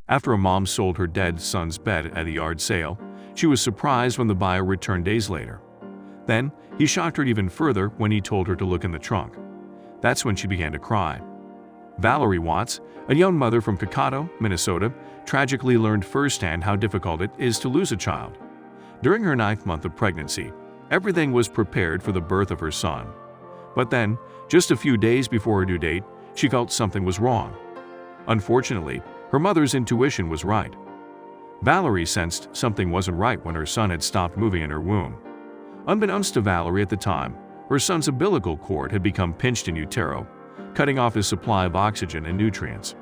After a mom sold her dead son's bed at a yard sale, she was surprised when the buyer returned days later. Then, he shocked her even further when he told her to look in the trunk. That's when she began to cry. Valerie Watts, a young mother from Cokato, Minnesota, tragically learned firsthand how difficult it is to lose a child. During her 9th month of pregnancy, everything was prepared for the birth of her son. But then, just a few days before her due date, she felt something was wrong. Unfortunately, her mother's intuition was right. Valerie sensed something wasn't right when her son had stopped moving in her womb. Unbeknownst to Valerie at the time, her son's umbilical cord had become pinched in utero, cutting off his supply of oxygen and nutrients.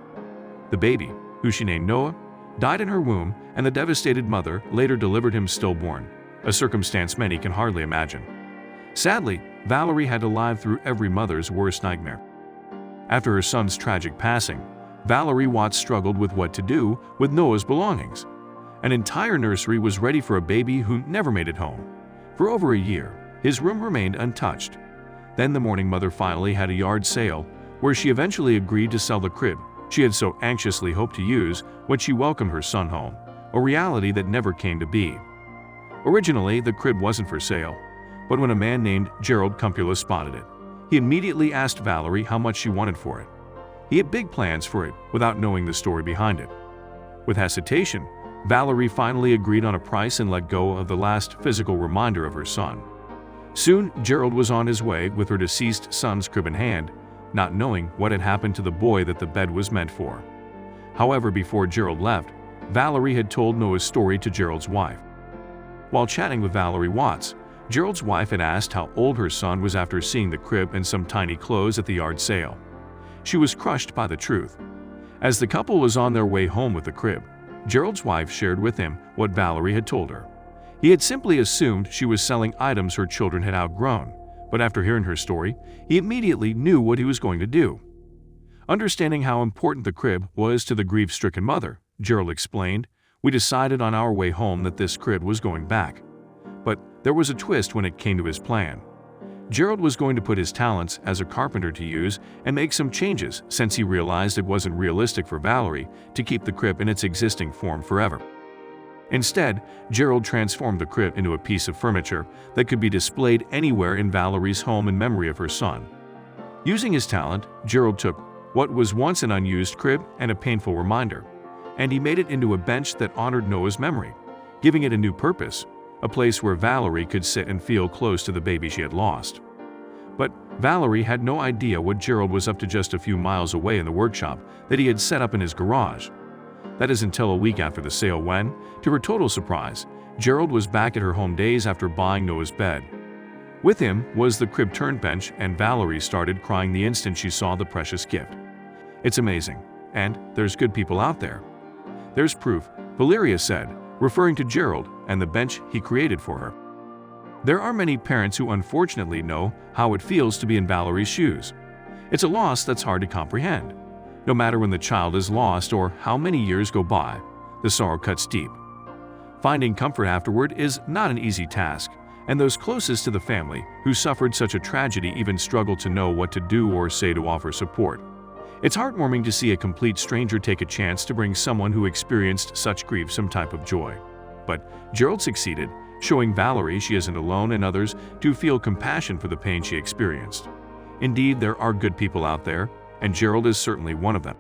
The baby, who she named Noah, died in her womb, and the devastated mother later delivered him stillborn, a circumstance many can hardly imagine. Sadly, Valerie had to live through every mother's worst nightmare. After her son's tragic passing, Valerie Watts struggled with what to do with Noah's belongings. An entire nursery was ready for a baby who never made it home. For over a year, his room remained untouched. Then the mourning mother finally had a yard sale, where she eventually agreed to sell the crib she had so anxiously hoped to use when she welcomed her son home, a reality that never came to be. Originally, the crib wasn't for sale, but when a man named Gerald Cumpula spotted it, he immediately asked Valerie how much she wanted for it. He had big plans for it without knowing the story behind it. With hesitation, Valerie finally agreed on a price and let go of the last physical reminder of her son. Soon, Gerald was on his way with her deceased son's crib in hand, not knowing what had happened to the boy that the bed was meant for. However, before Gerald left, Valerie had told Noah's story to Gerald's wife. While chatting with Valerie Watts, Gerald's wife had asked how old her son was after seeing the crib and some tiny clothes at the yard sale. She was crushed by the truth. As the couple was on their way home with the crib, Gerald's wife shared with him what Valerie had told her. He had simply assumed she was selling items her children had outgrown, but after hearing her story, he immediately knew what he was going to do. Understanding how important the crib was to the grief-stricken mother, Gerald explained, "We decided on our way home that this crib was going back." But there was a twist when it came to his plan. Gerald was going to put his talents as a carpenter to use and make some changes since he realized it wasn't realistic for Valerie to keep the crib in its existing form forever. Instead, Gerald transformed the crib into a piece of furniture that could be displayed anywhere in Valerie's home in memory of her son. Using his talent, Gerald took what was once an unused crib and a painful reminder, and he made it into a bench that honored Noah's memory, giving it a new purpose, a place where Valerie could sit and feel close to the baby she had lost. But Valerie had no idea what Gerald was up to just a few miles away in the workshop that he had set up in his garage. That is until a week after the sale when, to her total surprise, Gerald was back at her home days after buying Noah's bed. With him was the crib turned bench, and Valerie started crying the instant she saw the precious gift. "It's amazing, and there's good people out there. There's proof," Valeria said, referring to Gerald and the bench he created for her. There are many parents who unfortunately know how it feels to be in Valerie's shoes. It's a loss that's hard to comprehend. No matter when the child is lost or how many years go by, the sorrow cuts deep. Finding comfort afterward is not an easy task, and those closest to the family who suffered such a tragedy even struggle to know what to do or say to offer support. It's heartwarming to see a complete stranger take a chance to bring someone who experienced such grief some type of joy. But Gerald succeeded, showing Valerie she isn't alone and others to feel compassion for the pain she experienced. Indeed, there are good people out there, and Gerald is certainly one of them.